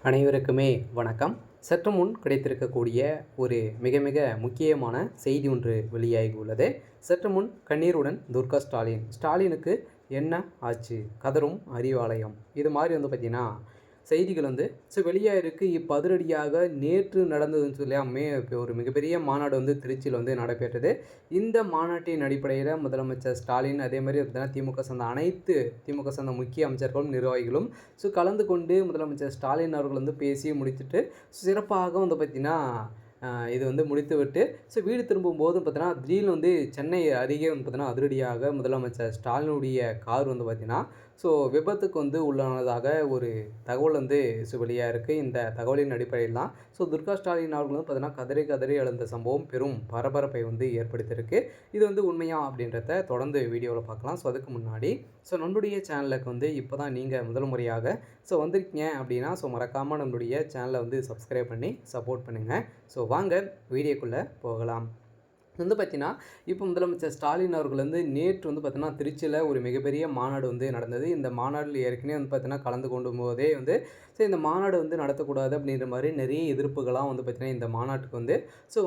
அனைவருக்குமே வணக்கம். சற்று முன் கிடைத்திருக்கக்கூடிய ஒரு மிக மிக முக்கியமான செய்தி ஒன்று வெளியாகி உள்ளது. சற்று முன் கண்ணீருடன் ஸ்டாலினுக்கு என்ன ஆச்சு? கதரும் அறிவாலயம். இது மாதிரி பார்த்தீங்கன்னா செய்திகள் வெளியாயிருக்கு. இப்போ அதிரடியாக நேற்று நடந்ததுன்னு சொல்லி இப்போ ஒரு மிகப்பெரிய மாநாடு திருச்சியில் நடைபெற்றது. இந்த மாநாட்டின் அடிப்படையில் முதலமைச்சர் ஸ்டாலின் அதே மாதிரி பார்த்தீங்கன்னா திமுக சார்ந்த முக்கிய அமைச்சர்களும் நிர்வாகிகளும் கலந்து கொண்டு முதலமைச்சர் ஸ்டாலின் அவர்கள் பேசி முடித்துட்டு சிறப்பாக பார்த்திங்கன்னா இது முடித்துவிட்டு வீடு திரும்பும்போது பார்த்தீங்கன்னா திடீர்னு சென்னை அருகே பார்த்தீங்கன்னா அதிரடியாக முதலமைச்சர் ஸ்டாலினுடைய கார் பார்த்தீங்கன்னா விபத்துக்கு உள்ளானதாக ஒரு தகவல் வெளியாக இருக்குது. இந்த தகவலின் அடிப்படையில் தான் துர்கா ஸ்டாலின் அவர்கள் பார்த்தீங்கன்னா கதறி கதறி எழுந்த சம்பவம் பெரும் பரபரப்பை ஏற்படுத்தியிருக்கு. இது உண்மையா அப்படின்றத தொடர்ந்து வீடியோவில் பார்க்கலாம். அதுக்கு முன்னாடி நம்மளுடைய சேனலுக்கு இப்போ தான் நீங்கள் முதல் முறையாக வந்திருக்கீங்க அப்படின்னா மறக்காமல் நம்மளுடைய சேனலை சப்ஸ்கிரைப் பண்ணி சப்போர்ட் பண்ணுங்கள். வாங்க வீடியோக்குள்ளே போகலாம். பார்த்தீங்கன்னா இப்போ முதலமைச்சர் ஸ்டாலின் அவர்கள் நேற்று பார்த்தீங்கன்னா திருச்சியில் ஒரு மிகப்பெரிய மாநாடு நடந்தது. இந்த மாநாட்டில் ஏற்கனவே பார்த்தீங்கன்னா கலந்து கொண்டும் போதே இந்த மாநாடு நடத்தக்கூடாது அப்படின்ற மாதிரி நிறைய எதிர்ப்புகளாக பார்த்தீங்கன்னா இந்த மாநாட்டுக்கு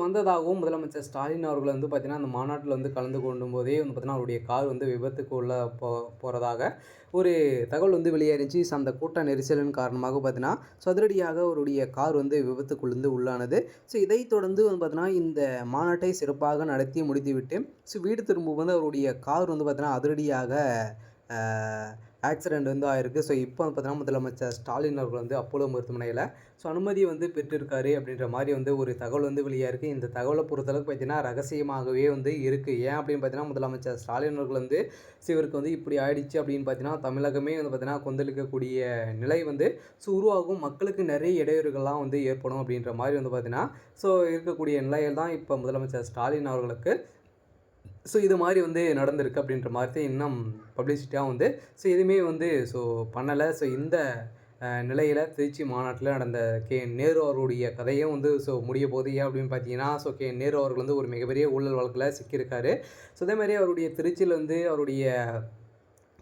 வந்ததாகவும் முதலமைச்சர் ஸ்டாலின் அவர்கள் பார்த்தீங்கன்னா அந்த மாநாட்டில் கலந்து கொண்டும் போதே பார்த்தீங்கன்னா அவருடைய கார் விபத்துக்கு உள்ள போகிறதாக ஒரு தகவல் வெளியேறிச்சு. அந்த கூட்ட நெரிசலின் காரணமாக பார்த்தீங்கன்னா அதிரடியாக அவருடைய கார் விபத்துக்குள்ளே உள்ளானது. இதைத் தொடர்ந்து பார்த்தீங்கன்னா இந்த மாநாட்டை சிறப்பாக நடத்தி முடித்துவிட்டு வீடு திரும்பும்போது அவருடைய கார் பார்த்தீங்கன்னா அதிரடியாக ஆக்சிடெண்ட் ஆயிருக்கு. இப்போ பார்த்தீங்கன்னா முதலமைச்சர் ஸ்டாலின் அவர்கள் அப்போலோ மருத்துவமனையில் அனுமதி பெற்றிருக்காரு அப்படின்ற மாதிரி ஒரு தகவல் வெளியாக இருக்குது. இந்த தகவலை பொறுத்தளவுக்கு பார்த்தீங்கன்னா ரகசியமாகவே இருக்குது. ஏன் அப்படின்னு பார்த்தீங்கன்னா முதலமைச்சர் ஸ்டாலின் அவர்கள் இவருக்கு இப்படி ஆயிடுச்சு அப்படின்னு பார்த்தீங்கன்னா தமிழகமே பார்த்தீங்கன்னா கொந்தளிக்கக்கூடிய நிலை உருவாகும். மக்களுக்கு நிறைய இடையூறுகள்லாம் ஏற்படும் அப்படின்ற மாதிரி பார்த்தீங்கன்னா இருக்கக்கூடிய நிலையில் தான் இப்போ முதலமைச்சர் ஸ்டாலின் அவர்களுக்கு இது மாதிரி நடந்திருக்கு அப்படின்ற மாதிரி இன்னும் பப்ளிசிட்டியாக எதுவுமே பண்ணலை. இந்த நிலையில் திருச்சி மாநாட்டில் நடந்த நேரு அவருடைய கதையும் முடிய போகுது. ஏன் அப்படின்னு பார்த்தீங்கன்னா நேரு அவர்கள் ஒரு மிகப்பெரிய ஊழல் வழக்கில் சிக்கியிருக்காரு. அதே மாதிரி அவருடைய திருச்சியில் அவருடைய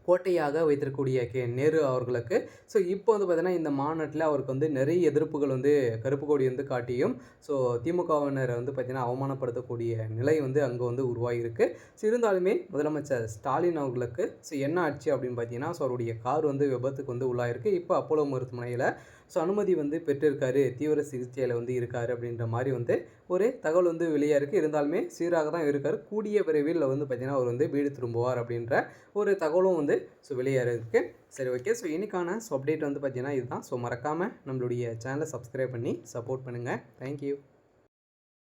கோட்டையாக வைத்திருக்கக்கூடிய நேரு அவர்களுக்கு இப்போ பார்த்தீங்கன்னா இந்த மாநாட்டில் அவருக்கு நிறைய எதிர்ப்புகள் கருப்பு கொடி காட்டியும் திமுகவினர் பார்த்தீங்கன்னா அவமானப்படுத்தக்கூடிய நிலை அங்கே உருவாகியிருக்கு. இருந்தாலுமே முதலமைச்சர் ஸ்டாலின் அவர்களுக்கு என்ன ஆச்சு அப்படின்னு பார்த்தீங்கன்னா அவருடைய கார் விபத்துக்கு உள்ளாயிருக்கு. இப்போ அப்போலோ மருத்துவமனையில் அனுமதி பெற்றிருக்காரு, தீவிர சிகிச்சையில் இருக்காரு அப்படின்ற மாதிரி ஒரு தகவல் வெளியாக இருக்குது. இருந்தாலுமே சீராக தான் இருக்கார். கூடிய விரைவில் பார்த்தீங்கன்னா அவர் வீடு திரும்புவார் அப்படின்ற ஒரு தகவலும் வெளியாக இருக்குது. சரி, ஓகே. இன்னைக்கான அப்டேட் பார்த்தீங்கன்னா இதுதான். மறக்காமல் நம்மளுடைய சேனலை சப்ஸ்கிரைப் பண்ணி சப்போர்ட் பண்ணுங்கள். தேங்க்யூ.